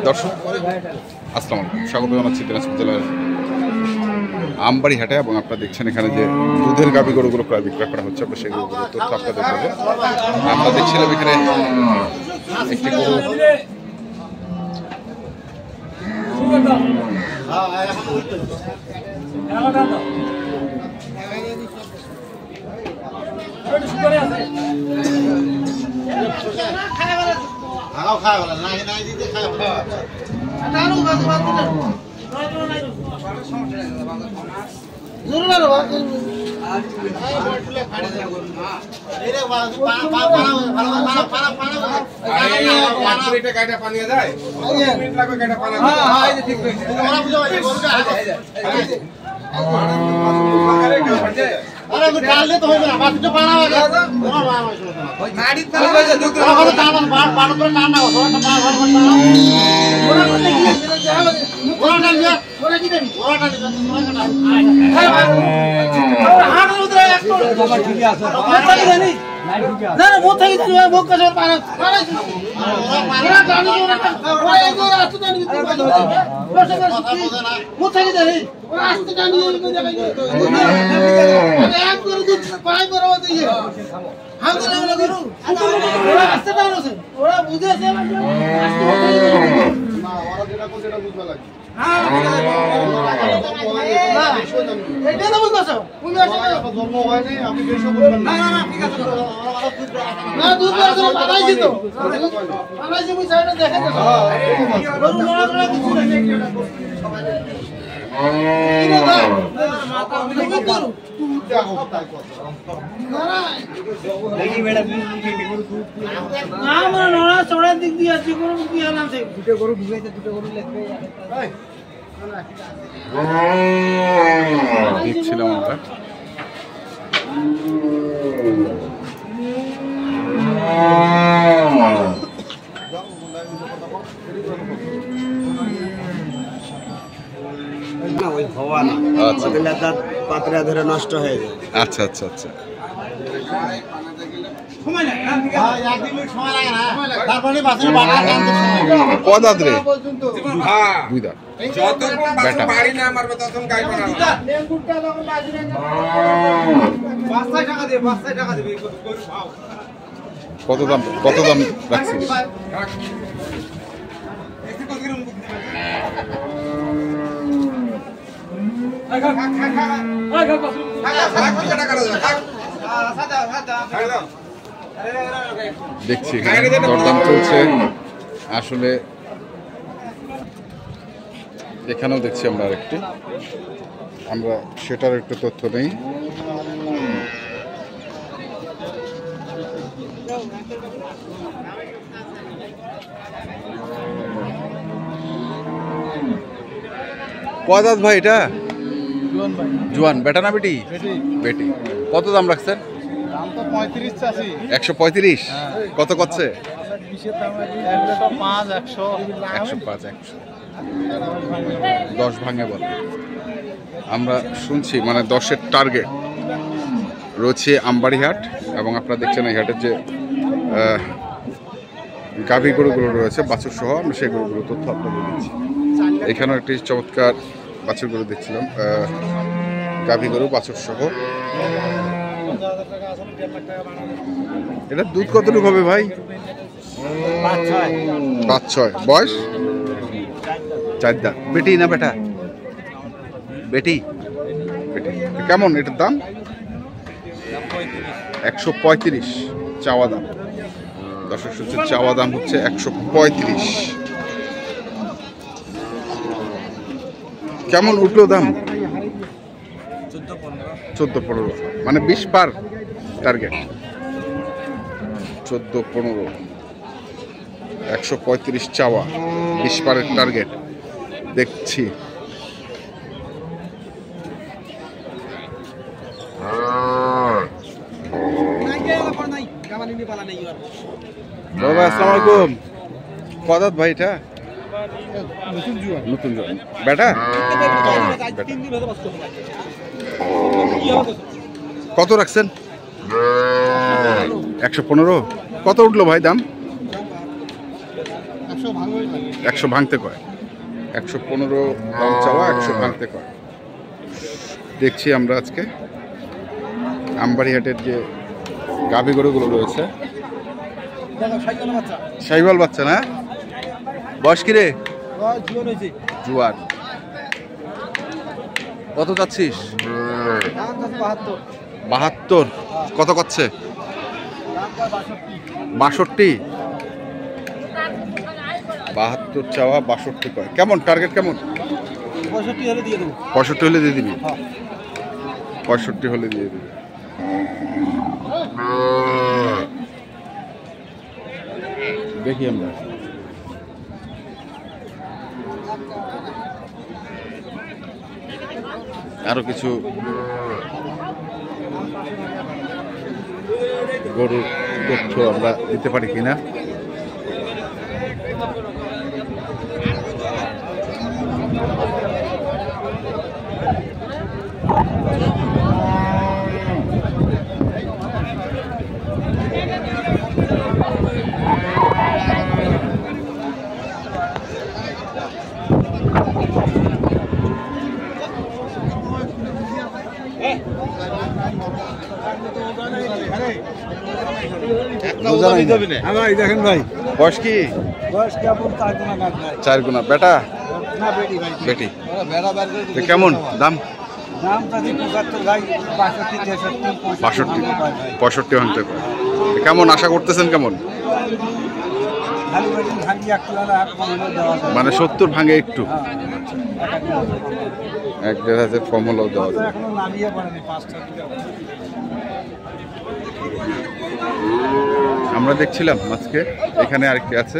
দর্শক আসসালামু আলাইকুম, স্বাগত জানাচ্ছি দিনাজপুর জেলার আমবাড়ি হাটে। এবং আপনারা দেখছেন এখানে যে দুধের গাভী গরুগুলো প্রায় বিক্রয় করা হচ্ছে, আমরা সেই গরুগুলোর তথ্য আপনাদের দেবো। আমরা দেখছিলাম এখানে একটি গরু দেখছিলাম আমরা। পাত্রা ধরে নষ্ট হয়ে যায়। আচ্ছা আচ্ছা আচ্ছা, কদাত রে? দুই দাঁত। কত দাম রাখছি? দেখছি দরদাম চলছে আসলে। এখানেও দেখছি আমরা আরেকটি, আমরা সেটার একটু তথ্য নেই। কয় দাঁত ভাই এটা? জোয়ান। বেটা না বেটি? বেটি। কত দাম রাখছেন? 135। কত করছে? 10 ভাঙে বলে। আমরা শুনছি মানে 10-এর টার্গেট রয়েছে আমবাড়ি হাট। এবং আপনারা দেখছেন এই হাটের যে গাভী গরুগুলো রয়েছে বাছুর সহ, আমরা সেই গরুগুলো তথ্য আপনাদের দিচ্ছি। এখানেও একটি চমৎকার বাছুর গরু দেখছিলাম, গাভী গরু বাছুর সহ। এটা দুধ কতটুকু হবে ভাই? 5-6। বয়স? 4 দাঁত। বেটি না বেটা? বেটি। বেটি। কেমন এটার দাম? 135 চাওয়া দাম। দর্শক শুনছে চাওয়া দাম হচ্ছে 135। কেমন উঠলো দাম? 14-15, মানে 20 পার টার্গেট। 14-15, 135 চাওয়া, 20 পারের টার্গেট দেখছি। বড় ভাই আসসালামু আলাইকুম। কদাত ভাই এটা? নতুন জোয়ান। বেটা? কত রাখছেন? 115। কত উঠলো ভাই দাম? 100 ভাঙতে কয়। 115 দাম চাওয়া, 100 ভাঙতে কয়। দেখছি আমরা আজকে আমবাড়িহাটের যে গাভী গরুগুলো রয়েছে। শাহিওয়াল বাচ্চা না? বয়স কি রে? জুয়ার। কত যাচ্ছিস? 72। কত করছে? 62। 72 চাওয়া, 62 কয়। কেমন টার্গেট কেমন? 65 হলে দিয়ে দেবো। 65 হলে দিয়ে দিবি? 65 হলে দিয়ে দিবি। দেখি আমরা আরো কিছু গরুর তথ্য আমরা দিতে পারি কিনা। দেখেন ভাই, বয়স কি? বয়স কেমন? 4 গুণা। বেটা বেটি? তো কেমন দাম? দাম তাদের 75 ভাই, 62, 63, 65 ভাঙতে পারে। কেমন আশা করতেছেন? কেমন মানে 70 ভাঙে একটু, 1-1.5 কম হলেও দেওয়া যায়। আমরা দেখছিলাম আজকে এখানে আরেকটি আছে।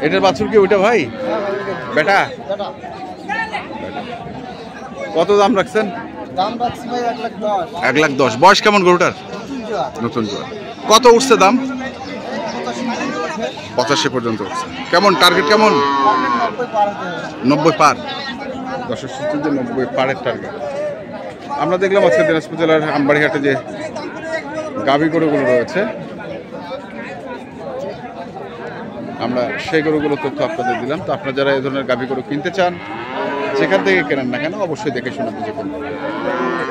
এটার বাছুর কি ওইটা ভাই? বেটা? কত দাম রাখছেন? দাম রাখছি ভাই 1,10,000। 1,10,000। বয়স কেমন গরুটার? নতুন জোয়ার। কত উঠছে দাম? 85 পর্যন্ত উঠছে। কেমন টার্গেট কেমন? 90 পার। 90 পারের টার্গেট। আমরা দেখলাম আজকে দিনাজপুর জেলার আমবাড়িহাটে যে গাভী গরুগুলো রয়েছে, আমরা সেই গরুগুলো তথ্য আপনাদের দিলাম। তো আপনারা যারা এই ধরনের গাভী গরু কিনতে চান, যেখান থেকে কেনেন না কেন, অবশ্যই দেখে শুনে বুঝে কিনবেন।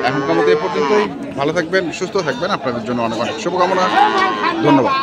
এখনকার মতো এই পর্যন্তই। ভালো থাকবেন, সুস্থ থাকবেন। আপনাদের জন্য অনেক অনেক শুভকামনা। ধন্যবাদ।